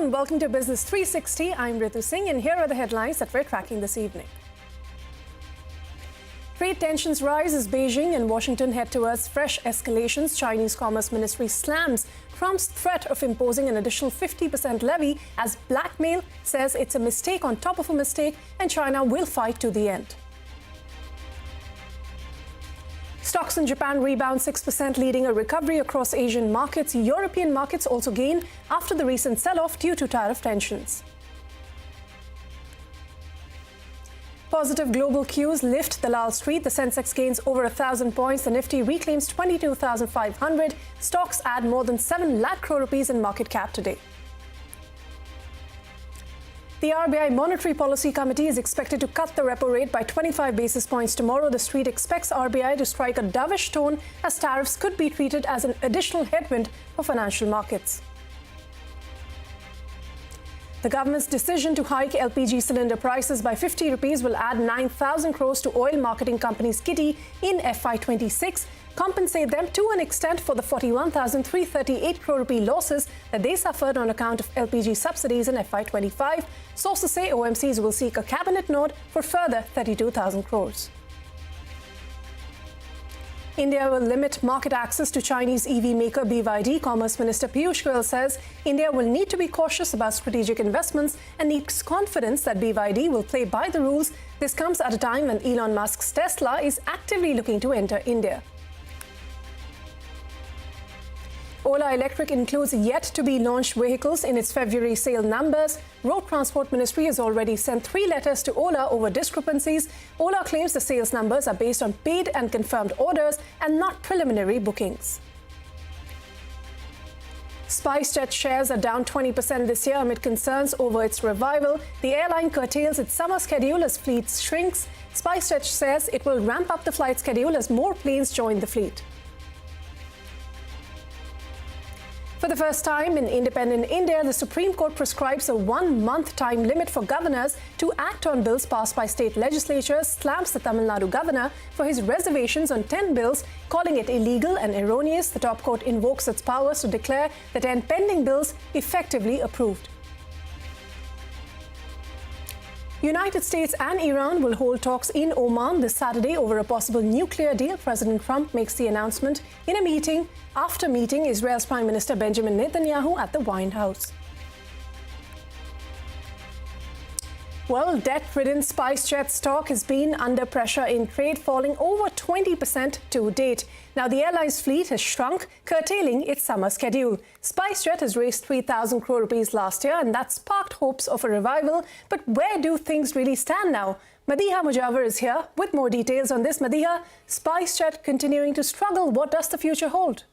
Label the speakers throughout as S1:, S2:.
S1: and welcome to Business 360. I'm Ritu Singh and here are the headlines that we're tracking this evening. Trade tensions rise as Beijing and Washington head towards fresh escalations. Chinese Commerce Ministry slams Trump's threat of imposing an additional 50% levy as blackmail, says it's a mistake on top of a mistake and China will fight to the end. Stocks in Japan rebound 6%, leading a recovery across Asian markets. European markets also gain after the recent sell-off due to tariff tensions. Positive global cues lift Dalal-Street. The Sensex gains over 1,000 points. The Nifty reclaims 22,500. Stocks add more than 7 lakh crore rupees in market cap today. The RBI Monetary Policy Committee is expected to cut the repo rate by 25 basis points tomorrow. The street expects RBI to strike a dovish tone as tariffs could be treated as an additional headwind for financial markets. The government's decision to hike LPG cylinder prices by 50 rupees will add 9,000 crores to oil marketing companies' kitty in FY26, compensate them to an extent for the 41,338 crore rupee losses that they suffered on account of LPG subsidies in FY25. Sources say OMCs will seek a cabinet nod for further 32,000 crores. India will limit market access to Chinese EV maker BYD. Commerce Minister Piyush Goyal says India will need to be cautious about strategic investments and needs confidence that BYD will play by the rules. This comes at a time when Elon Musk's Tesla is actively looking to enter India. OLA Electric includes yet-to-be-launched vehicles in its February sale numbers. Road Transport Ministry has already sent 3 letters to OLA over discrepancies. OLA claims the sales numbers are based on paid and confirmed orders and not preliminary bookings. SpiceJet shares are down 20% this year amid concerns over its revival. The airline curtails its summer schedule as fleet shrinks. SpiceJet says it will ramp up the flight schedule as more planes join the fleet. For the first time in independent India, the Supreme Court prescribes a 1-month time limit for governors to act on bills passed by state legislatures, slams the Tamil Nadu governor for his reservations on 10 bills, calling it illegal and erroneous. The top court invokes its powers to declare the 10 pending bills effectively approved. United States and Iran will hold talks in Oman this Saturday over a possible nuclear deal. President Trump makes the announcement in a meeting after meeting Israel's Prime Minister Benjamin Netanyahu at the White House. Well, debt-ridden SpiceJet stock has been under pressure in trade, falling over 20% to date. Now, the airline's fleet has shrunk, curtailing its summer schedule. SpiceJet has raised 3,000 crore rupees last year, and that sparked hopes of a revival. But where do things really stand now? Madiha Mujawar is here with more details on this. Madiha, SpiceJet continuing to struggle. What does the future hold?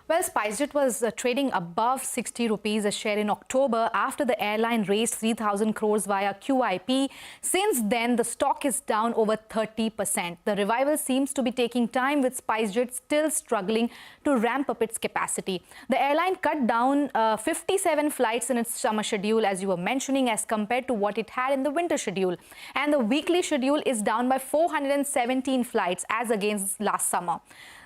S2: Well, SpiceJet was trading above 60 rupees a share in October after the airline raised 3,000 crores via QIP. Since then, the stock is down over 30%. The revival seems to be taking time, with SpiceJet still struggling to ramp up its capacity. The airline cut down 57 flights in its summer schedule, as you were mentioning, as compared to what it had in the winter schedule. And the weekly schedule is down by 417 flights as against last summer.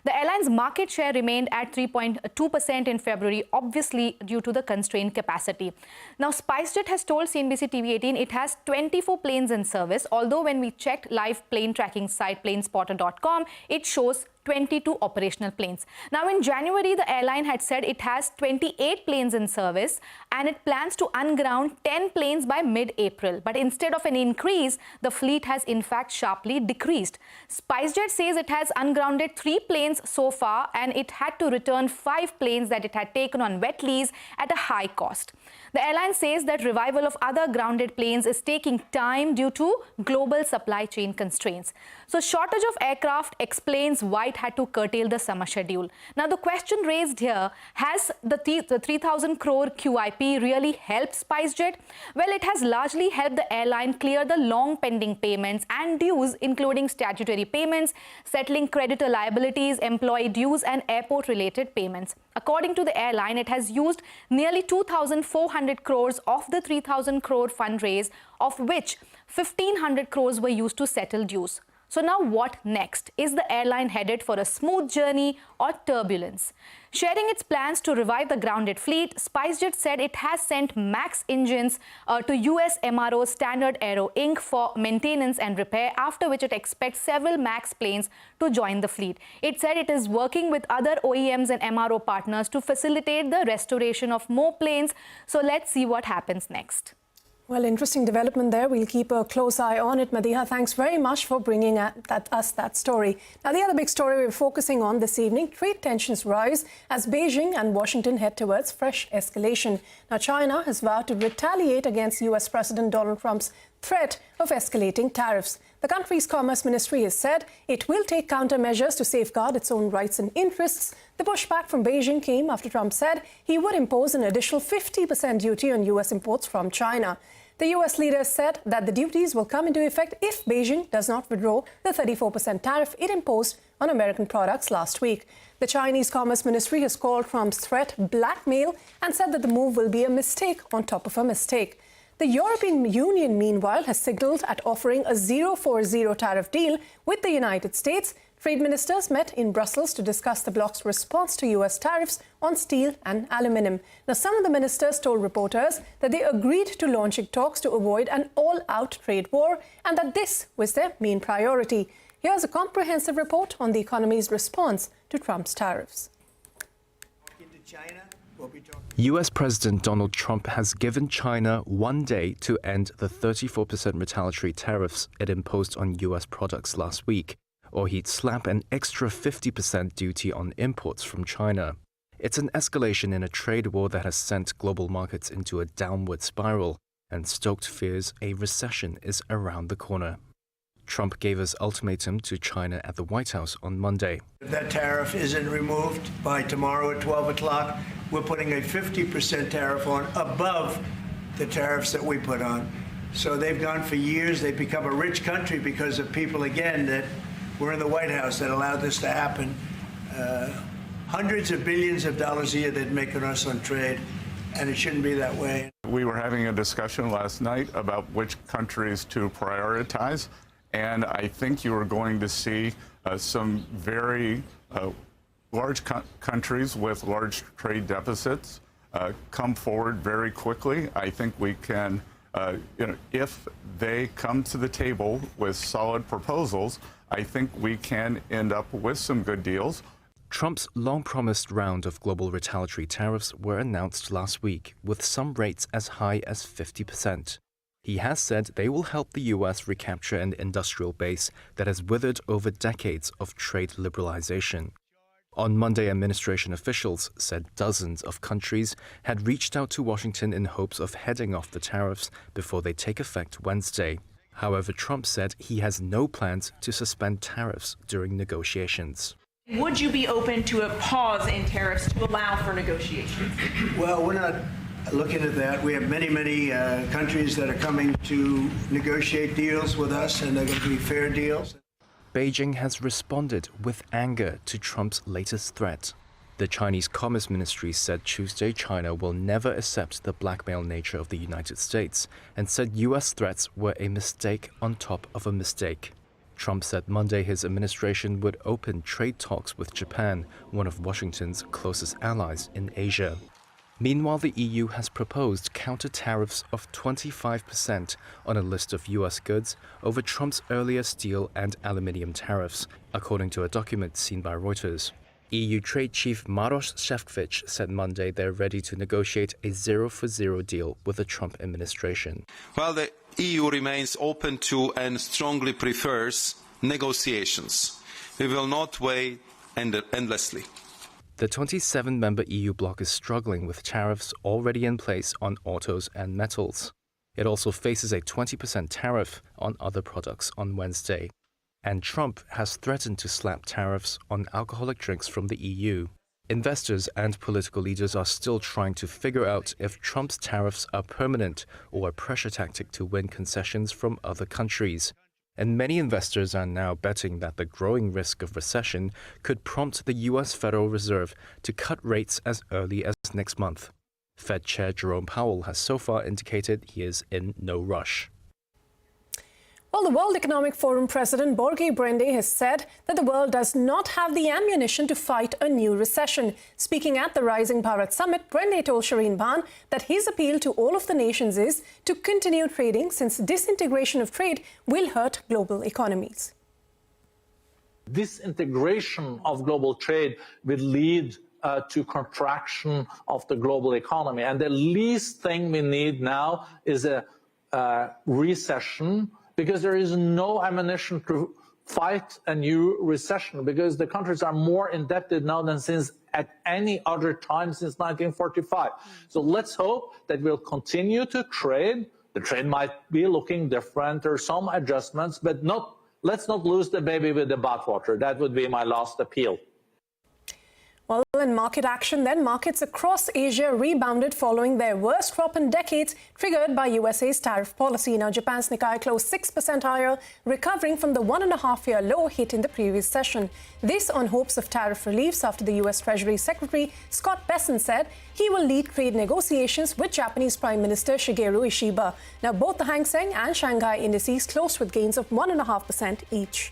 S2: The airline's market share remained at 3.2% in February, obviously due to the constrained capacity. Now, SpiceJet has told CNBC TV18 it has 24 planes in service, although when we checked live plane tracking site planespotter.com, it shows 22 operational planes. Now, in January, the airline had said it has 28 planes in service and it plans to unground 10 planes by mid-April. But instead of an increase, the fleet has in fact sharply decreased. SpiceJet says it has ungrounded 3 planes so far and it had to return 5 planes that it had taken on wet lease at a high cost. The airline says that revival of other grounded planes is taking time due to global supply chain constraints. So, shortage of aircraft explains why it had to curtail the summer schedule. Now, the question raised here, has the 3,000 crore QIP really helped SpiceJet? Well, it has largely helped the airline clear the long pending payments and dues, including statutory payments, settling creditor liabilities, employee dues and airport-related payments. According to the airline, it has used nearly 2,400 crores of the 3,000 crore fundraise, of which 1,500 crores were used to settle dues. So now what next? Is the airline headed for a smooth journey or turbulence? Sharing its plans to revive the grounded fleet, SpiceJet said it has sent MAX engines to US MRO Standard Aero Inc. for maintenance and repair, after which it expects several MAX planes to join the fleet. It said it is working with other OEMs and MRO partners to facilitate the restoration of more planes. So let's see what happens next.
S1: Well, interesting development there. We'll keep a close eye on it. Madiha, thanks very much for bringing us that story. Now, the other big story we're focusing on this evening, trade tensions rise as Beijing and Washington head towards fresh escalation. Now, China has vowed to retaliate against US President Donald Trump's threat of escalating tariffs. The country's Commerce Ministry has said it will take countermeasures to safeguard its own rights and interests. The pushback from Beijing came after Trump said he would impose an additional 50% duty on US imports from China. The US leader said that the duties will come into effect if Beijing does not withdraw the 34% tariff it imposed on American products last week. The Chinese Commerce Ministry has called Trump's threat blackmail and said that the move will be a mistake on top of a mistake. The European Union, meanwhile, has signalled at offering a 0-for-0 tariff deal with the United States. Trade ministers met in Brussels to discuss the bloc's response to US tariffs on steel and aluminium. Now, some of the ministers told reporters that they agreed to launching talks to avoid an all-out trade war and that this was their main priority. Here's a comprehensive report on the economy's response to Trump's tariffs.
S3: US President Donald Trump has given China 1 day to end the 34% retaliatory tariffs it imposed on US products last week, or he'd slap an extra 50% duty on imports from China. It's an escalation in a trade war that has sent global markets into a downward spiral and stoked fears a recession is around the corner. Trump gave his ultimatum to China at the White House on Monday.
S4: If that tariff isn't removed by tomorrow at 12 o'clock, we're putting a 50% tariff on above the tariffs that we put on. So they've gone for years. They've become a rich country because of people, again, that were in the White House that allowed this to happen. Hundreds of billions of dollars a year they'd make on us on trade, and it shouldn't be that way.
S5: We were having a discussion last night about which countries to prioritize. And I think you are going to see some very large countries with large trade deficits come forward very quickly. I think we can, if they come to the table with solid proposals, I think we can end up with some good deals.
S3: Trump's long-promised round of global retaliatory tariffs were announced last week, with some rates as high as 50%. He has said they will help the US recapture an industrial base that has withered over decades of trade liberalization. On Monday, administration officials said dozens of countries had reached out to Washington in hopes of heading off the tariffs before they take effect Wednesday. However, Trump said he has no plans to suspend tariffs during negotiations.
S6: Would you be open to a pause in tariffs to allow for negotiations?
S4: Well, we're not looking at that. We have many countries that are coming to negotiate deals with us, and they're going to be fair deals.
S3: Beijing has responded with anger to Trump's latest threat. The Chinese Commerce Ministry said Tuesday China will never accept the blackmail nature of the United States and said US threats were a mistake on top of a mistake. Trump said Monday his administration would open trade talks with Japan, one of Washington's closest allies in Asia. Meanwhile, the EU has proposed counter-tariffs of 25% on a list of US goods over Trump's earlier steel and aluminium tariffs, according to a document seen by Reuters. EU Trade Chief Maroš Šefčovič said Monday they're ready to negotiate a 0-for-0 deal with the Trump administration.
S7: While the EU remains open to and strongly prefers negotiations, we will not wait endlessly.
S3: The 27-member EU bloc is struggling with tariffs already in place on autos and metals. It also faces a 20% tariff on other products on Wednesday. And Trump has threatened to slap tariffs on alcoholic drinks from the EU. Investors and political leaders are still trying to figure out if Trump's tariffs are permanent or a pressure tactic to win concessions from other countries. And many investors are now betting that the growing risk of recession could prompt the US Federal Reserve to cut rates as early as next month. Fed Chair Jerome Powell has so far indicated he is in no rush.
S1: Well, the World Economic Forum President Borge Brende has said that the world does not have the ammunition to fight a new recession. Speaking at the Rising Bharat Summit, Brende told Shireen Bhan that his appeal to all of the nations is to continue trading since disintegration of trade will hurt global economies.
S8: Disintegration of global trade will lead to contraction of the global economy. And the least thing we need now is a recession, because there is no ammunition to fight a new recession, because the countries are more indebted now than since at any other time since 1945. So let's hope that we'll continue to trade. The trade might be looking different, or some adjustments, but let's not lose the baby with the bathwater. That would be my last appeal.
S1: Well, in market action then, markets across Asia rebounded following their worst drop in decades, triggered by USA's tariff policy. Now, Japan's Nikkei closed 6% higher, recovering from the 1.5-year low hit in the previous session. This on hopes of tariff reliefs after the US Treasury Secretary Scott Bessent said he will lead trade negotiations with Japanese Prime Minister Shigeru Ishiba. Now, both the Hang Seng and Shanghai indices closed with gains of 1.5% each.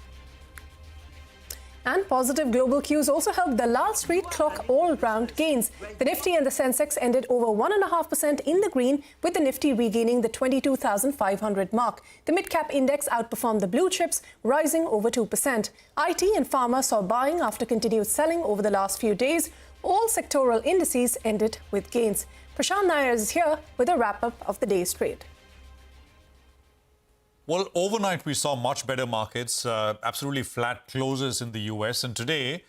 S1: And positive global cues also helped Dalal-Street clock all-round gains. The Nifty and the Sensex ended over 1.5% in the green, with the Nifty regaining the 22,500 mark. The mid-cap index outperformed the blue chips, rising over 2%. IT and pharma saw buying after continued selling over the last few days. All sectoral indices ended with gains. Prashant Nair is here with a wrap-up of the day's trade.
S9: Well, overnight we saw much better markets, absolutely flat closes in the US. And today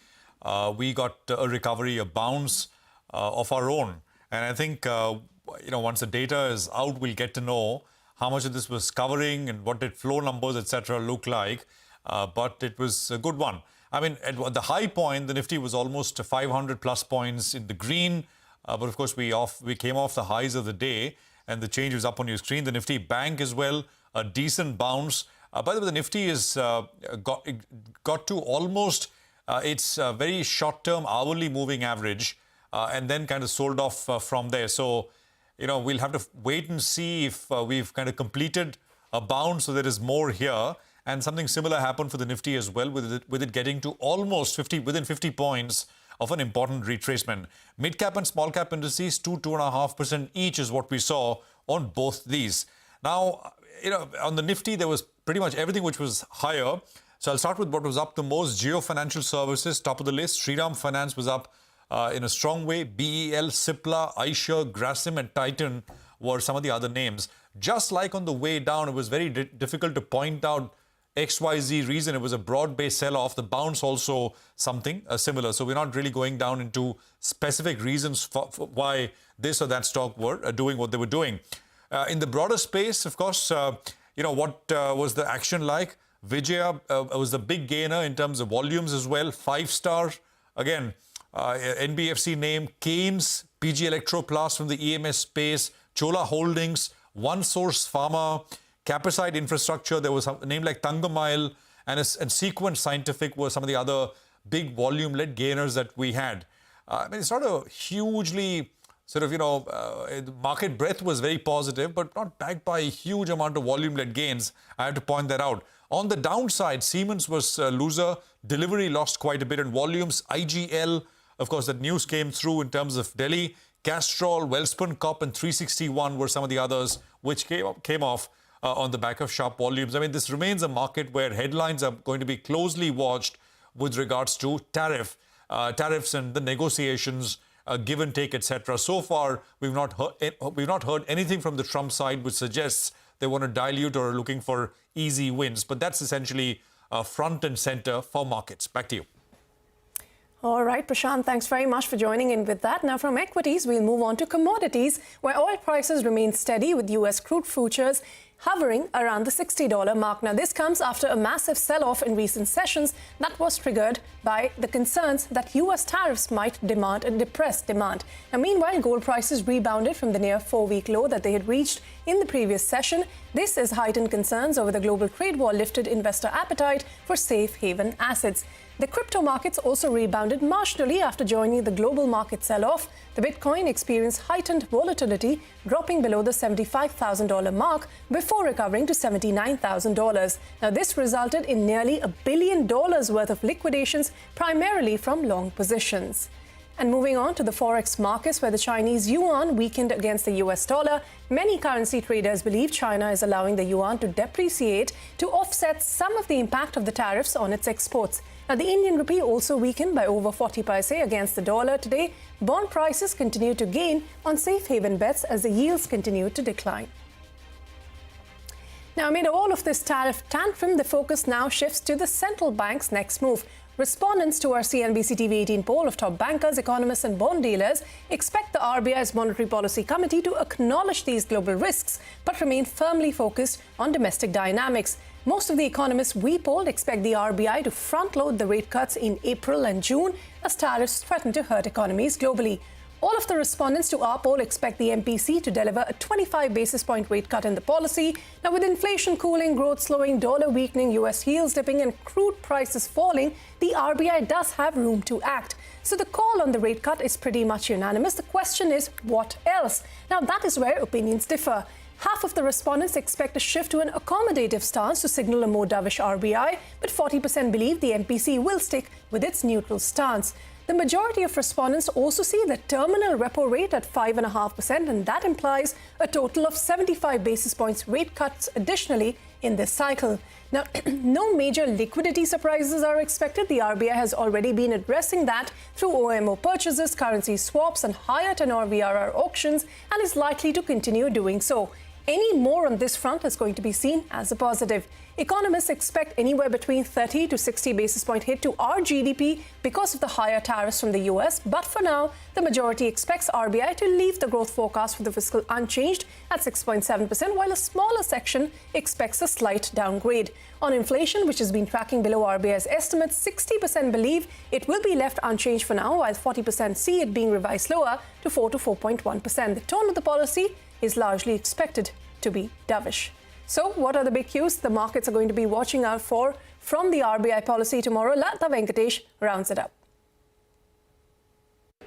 S9: we got a recovery, a bounce of our own. And I think, once the data is out, we'll get to know how much of this was covering and what did flow numbers, etc. look like. But it was a good one. I mean, at the high point, the Nifty was almost 500 plus points in the green. But of course, we came off the highs of the day, and the change was up on your screen. The Nifty Bank as well, a decent bounce. By the way, the Nifty is got to almost its very short-term hourly moving average, and then kind of sold off from there. So, we'll have to wait and see if we've kind of completed a bounce, so there is more here. And something similar happened for the Nifty as well, with it getting to almost within 50 points of an important retracement. Mid-cap and small-cap indices, 2.5% each is what we saw on both these. Now, on the Nifty, there was pretty much everything which was higher. So I'll start with what was up the most. Geo Financial Services, top of the list. Shriram Finance was up in a strong way. BEL, Cipla, Eicher, Grasim and Titan were some of the other names. Just like on the way down, it was very difficult to point out XYZ reason. It was a broad-based sell-off. The bounce also something similar. So we're not really going down into specific reasons for why this or that stock were doing what they were doing. In the broader space, of course, what was the action like? Vijaya was the big gainer in terms of volumes as well. 5-star, again, NBFC name, Keynes, PG Electroplast from the EMS space, Chola Holdings, OneSource Pharma, Capacite Infrastructure. There was a name like Tangamail and Sequent Scientific were some of the other big volume-led gainers that we had. It's not a hugely market breadth was very positive, but not backed by a huge amount of volume-led gains. I have to point that out. On the downside, Siemens was a loser. Delivery lost quite a bit in volumes. IGL, of course, that news came through in terms of Delhi. Castrol, Welspun Corp and 361 were some of the others which came off on the back of sharp volumes. I mean, this remains a market where headlines are going to be closely watched with regards to tariffs and the negotiations, give and take, etc. So far, we've not heard anything from the Trump side which suggests they want to dilute or are looking for easy wins. But that's essentially front and center for markets. Back to you.
S1: All right, Prashant, thanks very much for joining in with that. Now from equities, we'll move on to commodities, where oil prices remain steady with US crude futures hovering around the $60 mark. Now, this comes after a massive sell-off in recent sessions that was triggered by the concerns that US tariffs might depress demand. Now, meanwhile, gold prices rebounded from the near 4-week low that they had reached in the previous session. This is heightened concerns over the global trade war lifted investor appetite for safe haven assets. The crypto markets also rebounded marginally after joining the global market sell-off. The Bitcoin experienced heightened volatility, dropping below the $75,000 mark before before recovering to $79,000. Now, this resulted in nearly $1 billion worth of liquidations, primarily from long positions. And moving on to the forex markets, where the Chinese yuan weakened against the US dollar, many currency traders believe China is allowing the yuan to depreciate to offset some of the impact of the tariffs on its exports. Now, the Indian rupee also weakened by over 40 paise against the dollar today. Bond prices continue to gain on safe haven bets as the yields continue to decline. Now, amid all of this tariff tantrum, the focus now shifts to the central bank's next move. Respondents to our CNBC TV18 poll of top bankers, economists and bond dealers expect the RBI's Monetary Policy Committee to acknowledge these global risks but remain firmly focused on domestic dynamics. Most of the economists we polled expect the RBI to front-load the rate cuts in April and June as tariffs threaten to hurt economies globally. All of the respondents to our poll expect the MPC to deliver a 25 basis point rate cut in the policy. Now, with inflation cooling, growth slowing, dollar weakening, US yields dipping and crude prices falling, the RBI does have room to act. So the call on the rate cut is pretty much unanimous. The question is, what else? Now, that is where opinions differ. Half of the respondents expect a shift to an accommodative stance to signal a more dovish RBI, but 40% believe the MPC will stick with its neutral stance. The majority of respondents also see the terminal repo rate at 5.5%, and that implies a total of 75 basis points rate cuts additionally in this cycle. Now, no major liquidity surprises are expected. The RBI has already been addressing that through OMO purchases, currency swaps, and higher tenor VRR auctions, and is likely to continue doing so. Any more on this front is going to be seen as a positive. Economists expect anywhere between 30 to 60 basis point hit to our GDP because of the higher tariffs from the US. But for now, the majority expects RBI to leave the growth forecast for the fiscal unchanged at 6.7%, while a smaller section expects a slight downgrade. On inflation, which has been tracking below RBI's estimates, 60% believe it will be left unchanged for now, while 40% see it being revised lower to 4 to 4.1%. The tone of the policy is largely expected to be dovish. So, what are the big cues the markets are going to be watching out for from the RBI policy tomorrow? Lata Venkatesh rounds it up.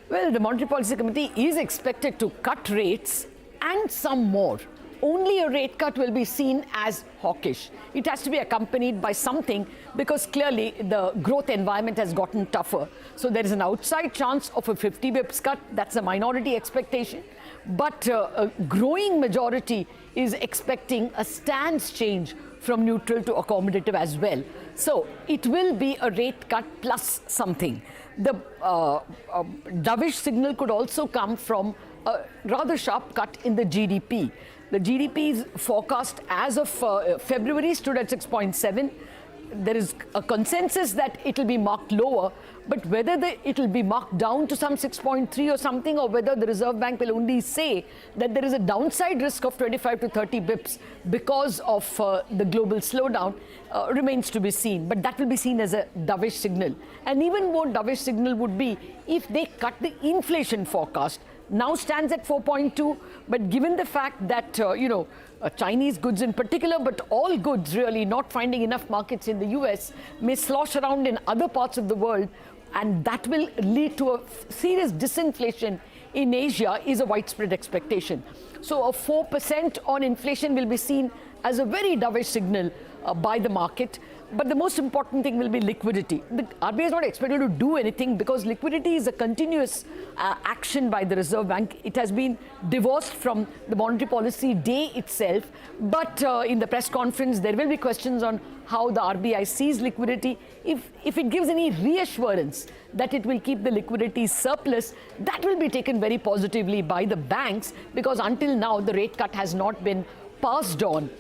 S10: Well, the Monetary Policy Committee is expected to cut rates and some more. Only a rate cut will be seen as hawkish. It has to be accompanied by something because clearly the growth environment has gotten tougher. So there is an outside chance of a 50 bips cut. That's a minority expectation. But a growing majority is expecting a stance change from neutral to accommodative as well. So it will be a rate cut plus something. The dovish signal could also come from a rather sharp cut in the GDP. The GDP's forecast as of February stood at 6.7. There is a consensus that it will be marked lower, but whether it will be marked down to some 6.3 or something, or whether the Reserve Bank will only say that there is a downside risk of 25 to 30 bips because of the global slowdown remains to be seen. But that will be seen as a dovish signal. And even more dovish signal would be if they cut the inflation forecast. Now stands at 4.2, but given the fact that, Chinese goods in particular, but all goods really not finding enough markets in the US, may slosh around in other parts of the world, and that will lead to a serious disinflation in Asia is a widespread expectation. So a 4% on inflation will be seen as a very dovish signal by the market. But the most important thing will be liquidity. The RBI is not expected to do anything because liquidity is a continuous action by the Reserve Bank. It has been divorced from the monetary policy day itself. But in the press conference, there will be questions on how the RBI sees liquidity. If it gives any reassurance that it will keep the liquidity surplus, that will be taken very positively by the banks, because until now the rate cut has not been passed on.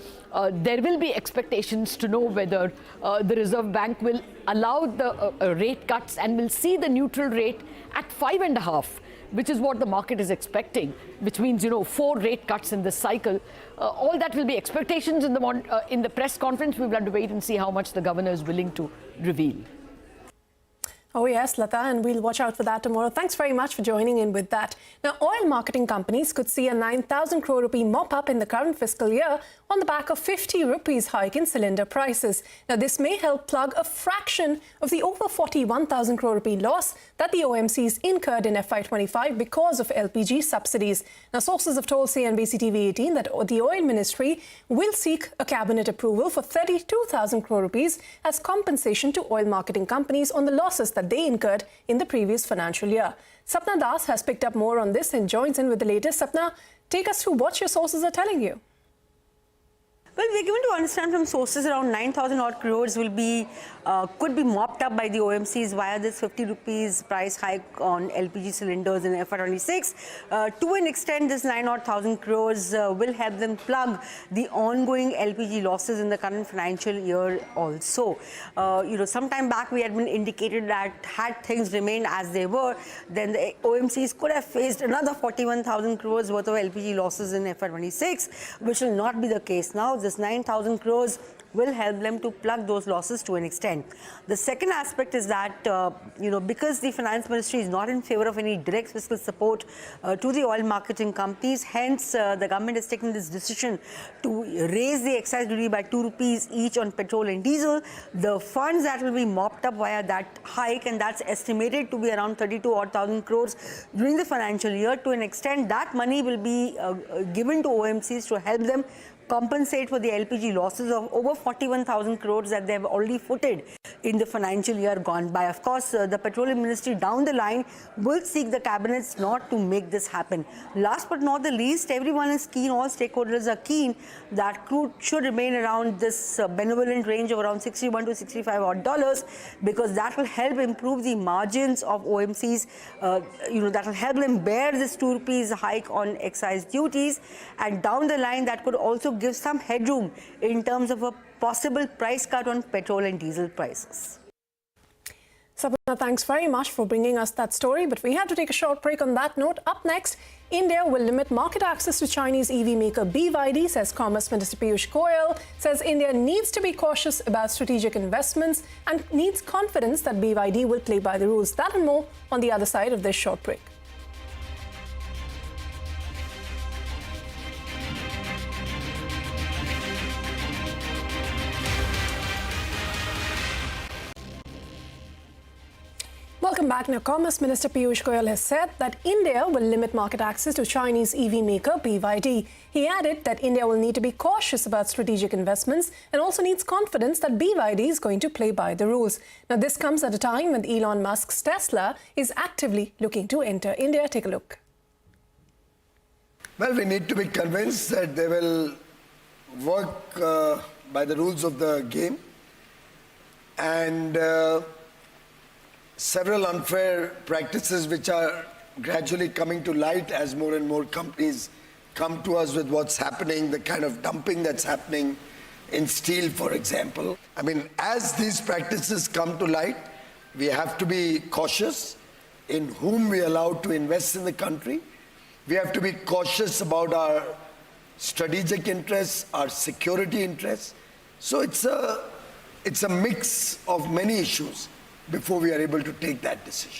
S10: There will be expectations to know whether the Reserve Bank will allow the rate cuts and will see the neutral rate at 5.5, which is what the market is expecting, which means, 4 rate cuts in this cycle. All that will be expectations in the press conference. We will have to wait and see how much the governor is willing to reveal.
S1: Oh yes, Lata, and we'll watch out for that tomorrow. Thanks very much for joining in with that. Now, oil marketing companies could see a 9,000 crore rupee mop-up in the current fiscal year on the back of 50 rupees hike in cylinder prices. Now, this may help plug a fraction of the over 41,000 crore rupee loss that the OMCs incurred in FY25 because of LPG subsidies. Now, sources have told CNBC TV18 that the Oil Ministry will seek a cabinet approval for 32,000 crore rupees as compensation to oil marketing companies on the losses that they incurred in the previous financial year. Sapna Das has picked up more on this and joins in with the latest. Sapna, take us through what your sources are telling you.
S11: Well, we're given to understand from sources around 9,000 odd crores will be could be mopped up by the OMCs via this 50 rupees price hike on LPG cylinders in FY26. To an extent, this 9,000 crores will help them plug the ongoing LPG losses in the current financial year also. Some time back we had been indicated that had things remained as they were, then the OMCs could have faced another 41,000 crores worth of LPG losses in FY26, which will not be the case now. This 9,000 crores will help them to plug those losses to an extent. The second aspect is that, because the Finance Ministry is not in favor of any direct fiscal support to the oil marketing companies, hence the government has taken this decision to raise the excise duty by 2 rupees each on petrol and diesel. The funds that will be mopped up via that hike, and that's estimated to be around 32,000 crores during the financial year. To an extent, that money will be given to OMCs to help them compensate for the LPG losses of over 41,000 crores that they have already footed in the financial year gone by. Of course, the Petroleum Ministry down the line will seek the cabinets not to make this happen. Last but not the least, everyone is keen, all stakeholders are keen that crude should remain around this benevolent range of around $61 to $65 odd, because that will help improve the margins of OMCs. That will help them bear this 2 rupees hike on excise duties, and down the line that could also give some headroom in terms of a possible price cut on petrol and diesel prices.
S1: Sapna, thanks very much for bringing us that story, but we had to take a short break on that note. Up next, India will limit market access to Chinese EV maker BYD, says Commerce Minister Piyush Goyal. Says India needs to be cautious about strategic investments and needs confidence that BYD will play by the rules. That and more on the other side of this short break. Welcome back. Now, Commerce Minister Piyush Goyal has said that India will limit market access to Chinese EV maker BYD. He added that India will need to be cautious about strategic investments and also needs confidence that BYD is going to play by the rules. Now, this comes at a time when Elon Musk's Tesla is actively looking to enter India. Take a look.
S12: Well, we need to be convinced that they will work by the rules of the game, and several unfair practices which are gradually coming to light as more and more companies come to us with what's happening, the kind of dumping that's happening in steel, for example. I mean, as these practices come to light, we have to be cautious in whom we allow to invest in the country. We have to be cautious about our strategic interests, our security interests. So it's a mix of many issues before we are able to take that decision.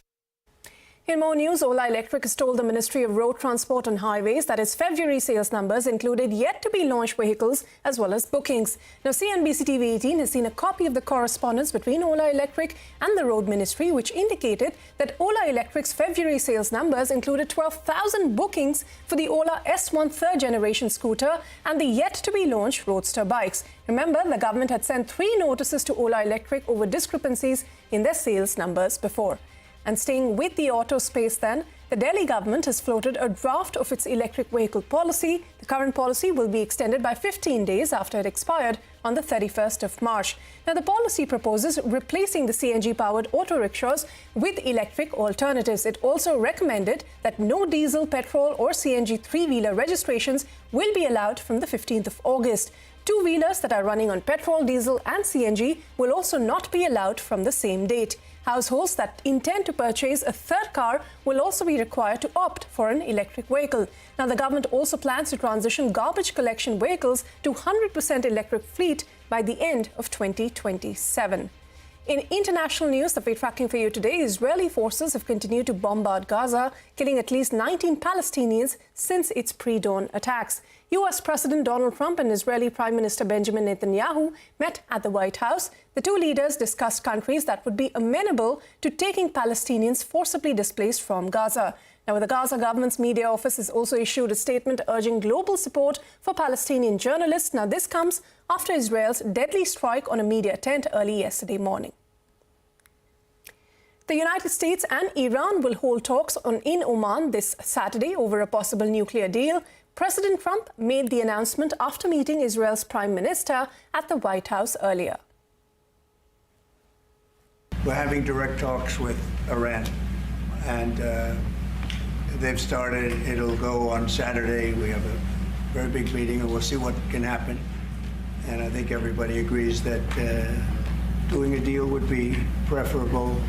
S1: In more news, OLA Electric has told the Ministry of Road Transport and Highways that its February sales numbers included yet-to-be-launched vehicles as well as bookings. Now, CNBC TV18 has seen a copy of the correspondence between OLA Electric and the Road Ministry, which indicated that OLA Electric's February sales numbers included 12,000 bookings for the OLA S1 third-generation scooter and the yet-to-be-launched roadster bikes. Remember, the government had sent 3 notices to OLA Electric over discrepancies in their sales numbers before. And staying with the auto space then, the Delhi government has floated a draft of its electric vehicle policy. The current policy will be extended by 15 days after it expired on the 31st of March. Now, the policy proposes replacing the CNG-powered auto rickshaws with electric alternatives. It also recommended that no diesel, petrol or CNG three-wheeler registrations will be allowed from the 15th of August. Two-wheelers that are running on petrol, diesel and CNG will also not be allowed from the same date. Households that intend to purchase a third car will also be required to opt for an electric vehicle. Now, the government also plans to transition garbage collection vehicles to 100% electric fleet by the end of 2027. In international news that we're tracking for you today, Israeli forces have continued to bombard Gaza, killing at least 19 Palestinians since its pre-dawn attacks. U.S. President Donald Trump and Israeli Prime Minister Benjamin Netanyahu met at the White House. The two leaders discussed countries that would be amenable to taking Palestinians forcibly displaced from Gaza. Now, the Gaza government's media office has also issued a statement urging global support for Palestinian journalists. Now, this comes after Israel's deadly strike on a media tent early yesterday morning. The United States and Iran will hold talks in Oman this Saturday over a possible nuclear deal. President Trump made the announcement after meeting Israel's Prime Minister at the White House earlier.
S4: We're having direct talks with Iran, and they've started. It'll go on Saturday. We have a very big meeting, and we'll see what can happen. And I think everybody agrees that doing a deal would be preferable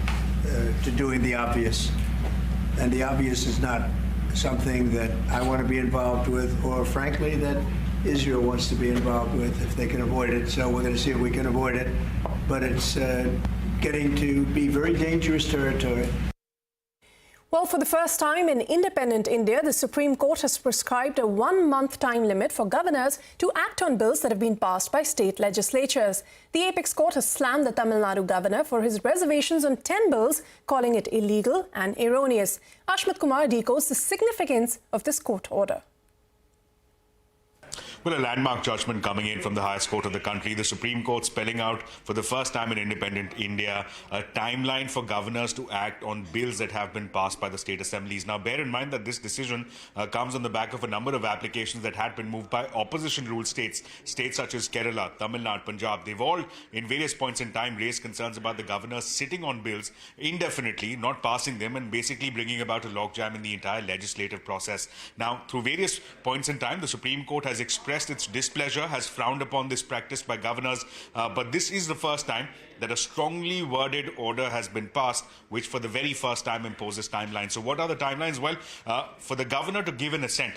S4: to doing the obvious. And the obvious is not something that I want to be involved with, or frankly, that Israel wants to be involved with if they can avoid it. So we're going to see if we can avoid it. But it's getting to be very dangerous territory.
S1: Well, for the first time in independent India, the Supreme Court has prescribed a one-month time limit for governors to act on bills that have been passed by state legislatures. The apex court has slammed the Tamil Nadu governor for his reservations on 10 bills, calling it illegal and erroneous. Ashmit Kumar decodes the significance of this court order.
S13: Well, a landmark judgment coming in from the highest court of the country, the Supreme Court spelling out for the first time in independent India a timeline for governors to act on bills that have been passed by the state assemblies. Now, bear in mind that this decision comes on the back of a number of applications that had been moved by opposition-ruled states, states such as Kerala, Tamil Nadu, Punjab. They've all, in various points in time, raised concerns about the governors sitting on bills indefinitely, not passing them, and basically bringing about a logjam in the entire legislative process. Now, through various points in time, the Supreme Court has expressed its displeasure, has frowned upon this practice by governors, but this is the first time that a strongly worded order has been passed, which for the very first time imposes timelines. So what are the timelines? Well, for the governor to give an assent,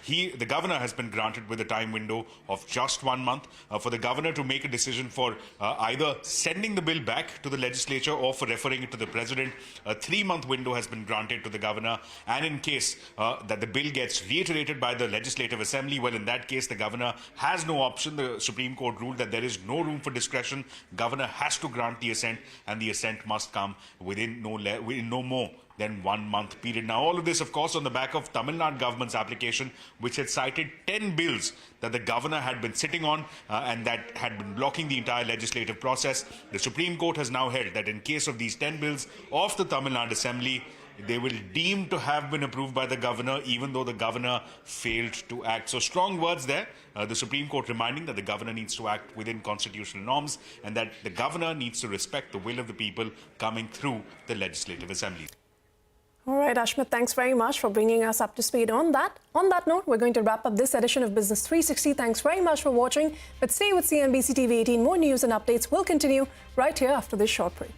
S13: the governor has been granted with a time window of just 1 month. For the governor to make a decision for either sending the bill back to the legislature or for referring it to the president, a 3-month window has been granted to the governor. And in case that the bill gets reiterated by the Legislative Assembly, well, in that case, the governor has no option. The Supreme Court ruled that there is no room for discretion. Governor has to grant the assent, and the assent must come within no more than 1 month period. Now, all of this, of course, on the back of Tamil Nadu government's application, which had cited 10 bills that the governor had been sitting on and that had been blocking the entire legislative process. The Supreme Court has now held that in case of these 10 bills of the Tamil Nadu Assembly, they will deem to have been approved by the governor, even though the governor failed to act. So strong words there. The Supreme Court reminding that the governor needs to act within constitutional norms and that the governor needs to respect the will of the people coming through the Legislative Assembly.
S1: All right, Ashmit, thanks very much for bringing us up to speed on that. On that note, we're going to wrap up this edition of Business 360. Thanks very much for watching. But stay with CNBC TV18. More news and updates will continue right here after this short break.